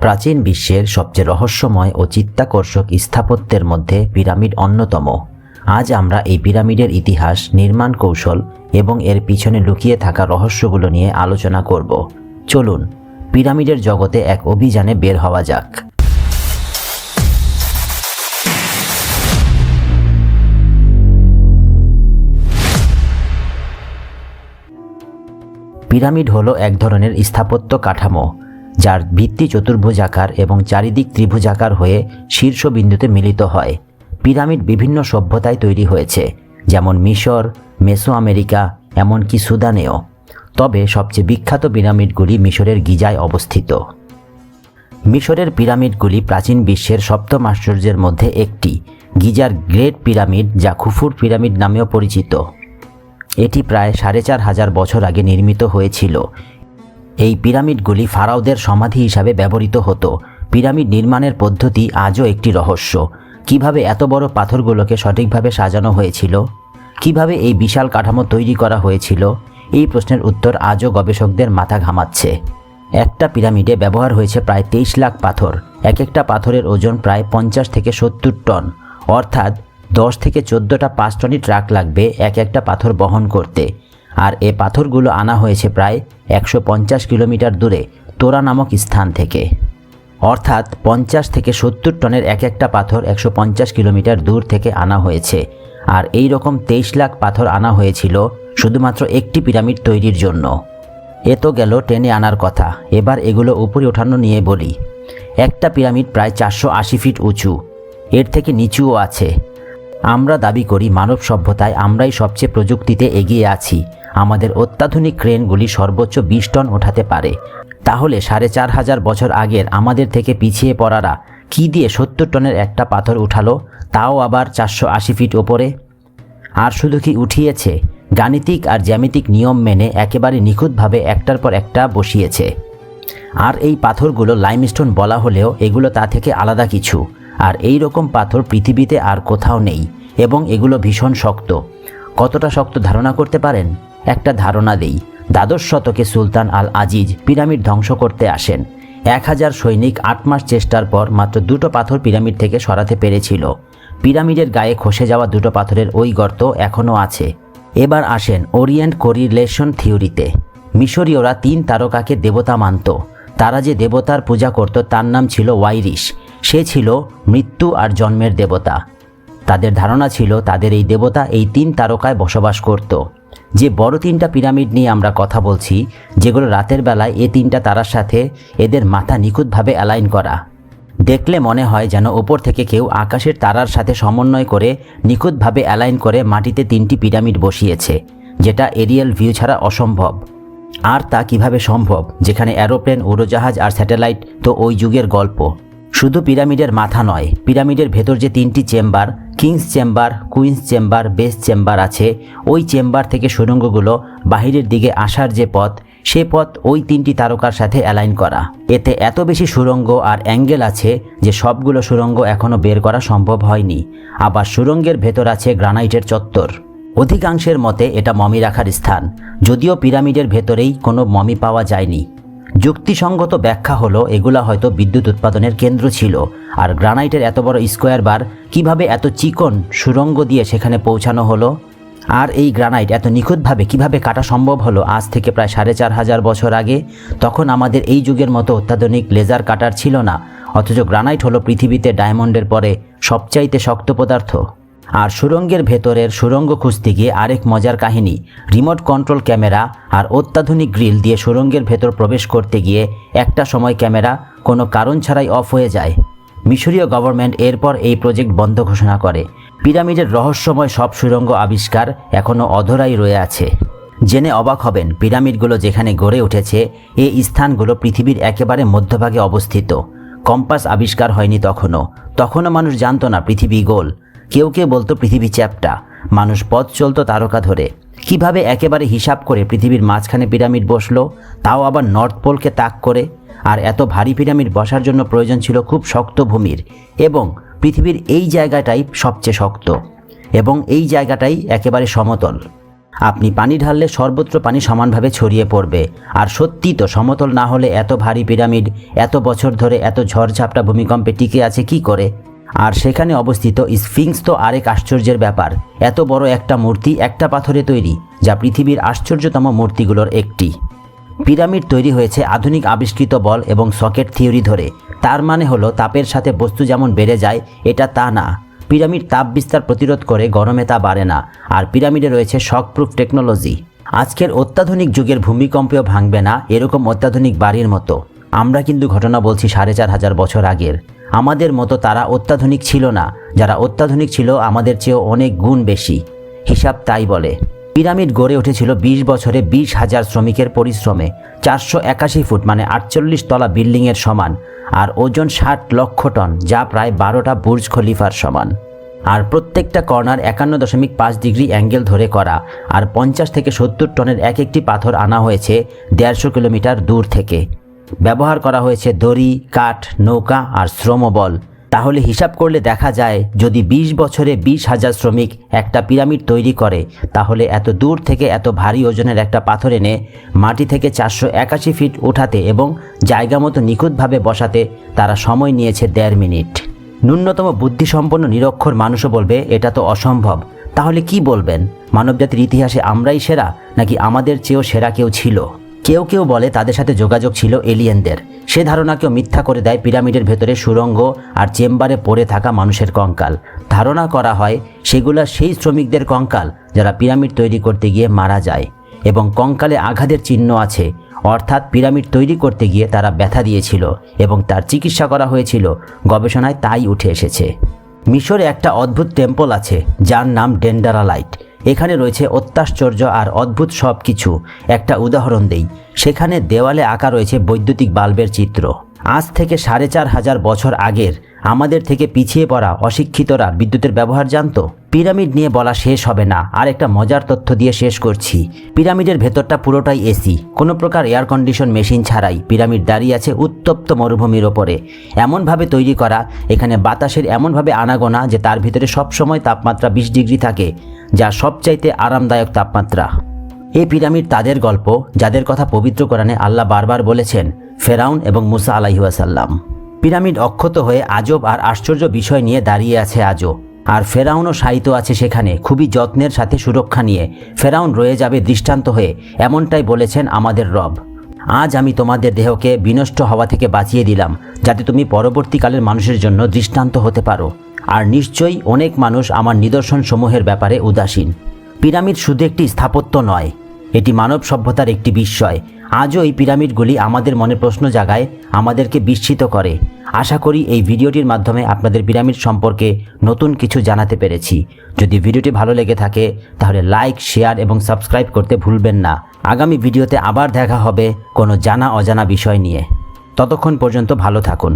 প্রাচীন বিশ্বের সবচেয়ে রহস্যময় ও চিত্তাকর্ষক স্থাপত্যের মধ্যে পিরামিড অন্যতম। আজ আমরা এই পিরামিডের ইতিহাস, নির্মাণ কৌশল এবং এর পিছনে লুকিয়ে থাকা রহস্যগুলো নিয়ে আলোচনা করব। চলুন পিরামিডের জগতে এক অভিযানে বের হওয়া যাক। পিরামিড হলো এক ধরনের স্থাপত্য কাঠামো যার ভিত্তি চতুর্ভুজাকার এবং চারিদিক ত্রিভুজাকার হয়ে শীর্ষবিন্দুতে মিলিত হয়। পিরামিড বিভিন্ন সভ্যতায় তৈরি হয়েছে, যেমন মিশর, মেসো আমেরিকা, এমনকি সুদানেও। তবে সবচেয়ে বিখ্যাত পিরামিডগুলি মিশরের গিজায় অবস্থিত। মিশরের পিরামিডগুলি প্রাচীন বিশ্বের সপ্তম আশ্চর্যের মধ্যে একটি। গিজার গ্রেট পিরামিড, যা খুফুর পিরামিড নামেও পরিচিত, এটি প্রায় 4500 বছর আগে নির্মিত হয়েছিল। এই পিরামিডগুলি ফারাওদের সমাধি হিসাবে ব্যবহৃত হতো। পিরামিড নির্মাণের পদ্ধতি আজও একটি রহস্য। কিভাবে এত বড় পাথরগুলোকে সঠিকভাবে সাজানো হয়েছিল, কিভাবে এই বিশাল কাঠামো তৈরি করা হয়েছিল, এই প্রশ্নের উত্তর আজও গবেষকদের মাথা ঘামাচ্ছে। একটা পিরামিডে ব্যবহার হয়েছে প্রায় 23 লাখ পাথর। এক একটা পাথরের ওজন প্রায় 50 থেকে 70 টন, অর্থাৎ 10 থেকে 14টা 5 টনি ট্রাক লাগবে এক একটা পাথর বহন করতে। আর এ পাথরগুলো আনা হয়েছে প্রায় 150 কিলোমিটার দূরে তোরা নামক স্থান থেকে। অর্থাৎ 50 থেকে 70 টনের এক একটা পাথর 150 কিলোমিটার দূর থেকে আনা হয়েছে। আর এই রকম 23 লাখ পাথর আনা হয়েছিল শুধুমাত্র একটি পিরামিড তৈরির জন্য। এ তো গেল টেনে আনার কথা। এবার এগুলো উপরে ওঠানো নিয়ে বলি। একটা পিরামিড প্রায় 480 ফিট উঁচু, এর থেকে নিচুও আছে। আমরা দাবি করি মানব সভ্যতায় আমরাই সবচেয়ে প্রযুক্তিতে এগিয়ে আছি। আমাদের অত্যাধুনিক ক্রেনগুলি সর্বোচ্চ 20 টন ওঠাতে পারে। তাহলে 4500 বছর আগের আমাদের থেকে পিছিয়ে পড়ারা কি দিয়ে 70 টনের একটা পাথর উঠালো, তাও আবার 480 ফিট ওপরে? আর শুধু কি উঠিয়েছে, গাণিতিক আর জ্যামিতিক নিয়ম মেনে একেবারে নিখুঁতভাবে একটার পর একটা বসিয়েছে। আর এই পাথরগুলো লাইমস্টোন বলা হলেও এগুলো তা থেকে আলাদা কিছু। আর এই রকম পাথর পৃথিবীতে আর কোথাও নেই, এবং এগুলো ভীষণ শক্ত। কতটা শক্ত ধারণা করতে পারেন? একটা ধারণা দেই। দ্বাদশ শতকে সুলতান আল আজিজ পিরামিড ধ্বংস করতে আসেন। 1000 সৈনিক 8 মাস চেষ্টার পর মাত্র 2টো পাথর পিরামিড থেকে সরাতে পেরেছিল। পিরামিডের গায়ে খসে যাওয়া 2টো পাথরের ওই গর্ত এখনও আছে। এবার আসেন ওরিয়েন্ট কোরিলেশন থিওরিতে। মিশরীয়রা 3 তারকাকে দেবতা মানত। তারা যে দেবতার পূজা করত তার নাম ছিল ওয়াইরিশ। সে ছিল মৃত্যু আর জন্মের দেবতা। তাদের ধারণা ছিল তাদের এই দেবতা এই 3 তারকায় বসবাস করত। যে বড় 3টা পিরামিড নিয়ে আমরা কথা বলছি, যেগুলো রাতের বেলায় এই 3টা তারার সাথে এদের মাথা নিখুঁতভাবে অ্যালাইন করা। দেখলে মনে হয় যেন ওপর থেকে কেউ আকাশের তারার সাথে সমন্বয় করে নিখুঁতভাবে অ্যালাইন করে মাটিতে 3টি পিরামিড বসিয়েছে, যেটা এরিয়াল ভিউ ছাড়া অসম্ভব। আর তা কিভাবে সম্ভব, যেখানে এরোপ্লেন, উড়োজাহাজ আর স্যাটেলাইট তো ওই যুগের গল্প। শুধু পিরামিডের মাথা নয়, পিরামিডের ভেতর যে 3টি চেম্বার, kings chamber, queens chamber, base chamber আছে, ওই চেম্বার থেকে সুড়ঙ্গগুলো বাহিরের দিকে আসার যে পথ, সে পথ ওই 3টি তারকার সাথে অ্যালাইন করা। এতে এত বেশি সুড়ঙ্গ আর অ্যাঙ্গেল আছে যে সবগুলো সুড়ঙ্গ এখনও বের করা সম্ভব হয়নি। আবার সুড়ঙ্গের ভেতর আছে গ্রানাইটের চত্বর। অধিকাংশের মতে এটা মমি রাখার স্থান, যদিও পিরামিডের ভেতরেই কোনো মমি পাওয়া যায়নি। যুক্তিসঙ্গত ব্যাখ্যা হলো এগুলা হয়তো বিদ্যুৎ উৎপাদনের কেন্দ্র ছিল। আর গ্রানাইটের এত বড় স্কোয়ার বার কিভাবে এত চিকন সুড়ঙ্গ দিয়ে সেখানে পৌঁছানো হলো? আর এই গ্রানাইট এত নিখুঁতভাবে কিভাবে কাটা সম্ভব হলো আজ থেকে প্রায় 4500 বছর আগে? তখন আমাদের এই যুগের মতো অত্যাধুনিক লেজার কাটার ছিল না, অথচ গ্রানাইট হলো পৃথিবীতে ডায়মন্ডের পরে সবচাইতে শক্ত পদার্থ। আর সুড়ঙ্গের ভেতরের সুড়ঙ্গ খুঁজতে গিয়ে আরেক মজার কাহিনী। রিমোট কন্ট্রোল ক্যামেরা আর অত্যাধুনিক গ্রিল দিয়ে সুড়ঙ্গের ভেতর প্রবেশ করতে গিয়ে একটা সময় ক্যামেরা কোনো কারণ ছাড়াই অফ হয়ে যায়। মিশরীয় গভর্নমেন্ট এরপর এই প্রজেক্ট বন্ধ ঘোষণা করে। পিরামিডের রহস্যময় সব সুড়ঙ্গ আবিষ্কার এখনও অধরাই রয়ে আছে। জেনে অবাক হবেন, পিরামিডগুলো যেখানে গড়ে উঠেছে এই স্থানগুলো পৃথিবীর একেবারে মধ্যভাগে অবস্থিত। কম্পাস আবিষ্কার হয়নি তখনও মানুষ জানতো না পৃথিবী গোল। কেউ কেউ বলতো পৃথিবী চ্যাপ্টা। মানুষ পথ চলতো তারকা ধরে। কিভাবে একেবারে হিসাব করে পৃথিবীর মাঝখানে পিরামিড বসলো, তাও আবার নর্থ পোলকে তাক করে? আর এত ভারী পিরামিড বসার জন্য প্রয়োজন ছিল খুব শক্ত ভূমির, এবং পৃথিবীর এই জায়গাটাই সবচেয়ে শক্ত, এবং এই জায়গাটাই একেবারে সমতল। আপনি পানি ঢাললে সর্বত্র পানি সমানভাবে ছড়িয়ে পড়বে। আর সত্যি তো, সমতল না হলে এত ভারী পিরামিড এত বছর ধরে এত ঝড়ঝাপটা ভূমিকম্পে টিকে আছে কি করে? আর সেখানে অবস্থিত স্ফিংস তো আরেক আশ্চর্যের ব্যাপার। এত বড় একটা মূর্তি একটা পাথরে তৈরি, যা পৃথিবীর আশ্চর্যতম মূর্তিগুলোর একটি। পিরামিড তৈরি হয়েছে আধুনিক আবিষ্কৃত বল এবং সকেট থিওরি ধরে। তার মানে হলো তাপের সাথে বস্তু যেমন বেড়ে যায়, এটা তা না। পিরামিড তাপ বিস্তার প্রতিরোধ করে, গরমে তা বাড়ে না। আর পিরামিডে রয়েছে শকপ্রুফ টেকনোলজি। আজকের অত্যাধুনিক যুগের ভূমিকম্পেও ভাঙবে না এরকম অত্যাধুনিক বাড়ির মতো। আমরা কিন্তু ঘটনা বলছি 4500 বছর আগের। আমাদের মতো তারা অত্যাধুনিক ছিল না। যারা অত্যাধুনিক ছিল আমাদের চেয়েও অনেক গুণ বেশি। হিসাব তাই বলে। পিরামিড গড়ে উঠেছিল 20 বছরে 20,000 শ্রমিকের পরিশ্রমে। 481 ফুট মানে 48 তলা বিল্ডিংয়ের সমান। আর ওজন 60 লক্ষ টন, যা প্রায় 12টা বুর্জ খলিফার সমান। আর প্রত্যেকটা কর্নার 51.5 ডিগ্রি অ্যাঙ্গেল ধরে করা। আর 50 থেকে 70 টনের এক একটি পাথর আনা হয়েছে 150 কিলোমিটার দূর থেকে। ব্যবহার করা হয়েছে দড়ি, কাঠ, নৌকা আর শ্রমবল। তাহলে হিসাব করলে দেখা যায়, যদি 20 বছরে 20,000 শ্রমিক একটা পিরামিড তৈরি করে, তাহলে এত দূর থেকে এত ভারী ওজনের একটা পাথর এনে মাটি থেকে 481 ফিট উঠাতে এবং জায়গা মতো নিখুঁতভাবে বসাতে তারা সময় নিয়েছে 1.5 মিনিট। ন্যূনতম বুদ্ধিসম্পন্ন নিরক্ষর মানুষও বলবে এটা তো অসম্ভব। তাহলে কি বলবেন? মানবজাতির ইতিহাসে আমরাই সেরা, নাকি আমাদের চেয়েও সেরা কেউ ছিল? কেউ কেউ বলে তাদের সাথে যোগাযোগ ছিল এলিয়েনদের। সে ধারণাকেও মিথ্যা করে দেয় পিরামিডের ভেতরে সুড়ঙ্গ আর চেম্বারে পড়ে থাকা মানুষের কঙ্কাল। ধারণা করা হয় সেগুলা সেই শ্রমিকদের কঙ্কাল যারা পিরামিড তৈরি করতে গিয়ে মারা যায়, এবং কঙ্কালে আঘাতের চিহ্ন আছে। অর্থাৎ পিরামিড তৈরি করতে গিয়ে তারা ব্যথা দিয়েছিল এবং তার চিকিৎসা করা হয়েছিল। গবেষণায় তাই উঠে এসেছে। মিশরে একটা অদ্ভুত টেম্পল আছে যার নাম ডেন্ডারা লাইট। এখানে রয়েছে অত্যাশ্চর্য আর অদ্ভুত সব কিছু। একটা উদাহরণ দেই, সেখানে দেওয়ালে আঁকা রয়েছে বৈদ্যুতিক বাল্বের চিত্র। আজ থেকে 4500 বছর আগের আমাদের থেকে পিছিয়ে পড়া অশিক্ষিতরা বিদ্যুতের ব্যবহার জানতো। পিরামিড নিয়ে বলা শেষ হবে না, আর একটা মজার তথ্য দিয়ে শেষ করছি। পিরামিডের ভেতরটা পুরোটাই এসি, কোনো প্রকার এয়ার কন্ডিশন মেশিন ছাড়াই। পিরামিড দাঁড়িয়ে আছে উত্তপ্ত মরুভূমির ওপরে, এমনভাবে তৈরি করা এখানে বাতাসের এমনভাবে আনাগোনা যে তার ভিতরে সবসময় তাপমাত্রা 20 ডিগ্রি থাকে, যা সবচাইতে আরামদায়ক তাপমাত্রা। এই পিরামিড তাদের গল্প যাদের কথা পবিত্র কোরআনে আল্লাহ বারবার বলেছেন, ফেরাউন এবং মুসা আলাইহিস সালাম। পিরামিড অক্ষত হয়ে আজব আর আশ্চর্য বিষয় নিয়ে দাঁড়িয়ে আছে আজও। আর ফেরাউনও শায়িত আছে সেখানে খুবই যত্নের সাথে সুরক্ষা নিয়ে। ফেরাউন রয়ে যাবে দৃষ্টান্ত হয়ে, এমনটাই বলেছেন আমাদের রব। আজ আমি তোমাদের দেহকে বিনষ্ট হওয়া থেকে বাঁচিয়ে দিলাম, যাতে তুমি পরবর্তীকালের মানুষের জন্য দৃষ্টান্ত হতে পারো। আর নিশ্চয়ই অনেক মানুষ আমার নিদর্শন সমূহের ব্যাপারে উদাসীন। পিরামিড শুধু একটি স্থাপত্য নয়, এটি মানব সভ্যতার একটি বিস্ময়। আজও এই পিরামিডগুলি আমাদের মনে প্রশ্ন জাগায়, আমাদেরকে বিস্মিত করে। আশা করি এই ভিডিওটির মাধ্যমে আপনাদের পিরামিড সম্পর্কে নতুন কিছু জানাতে পেরেছি। যদি ভিডিওটি ভালো লেগে থাকে তাহলে লাইক, শেয়ার এবং সাবস্ক্রাইব করতে ভুলবেন না। আগামী ভিডিওতে আবার দেখা হবে কোনো জানা অজানা বিষয় নিয়ে। ততক্ষণ পর্যন্ত ভালো থাকুন।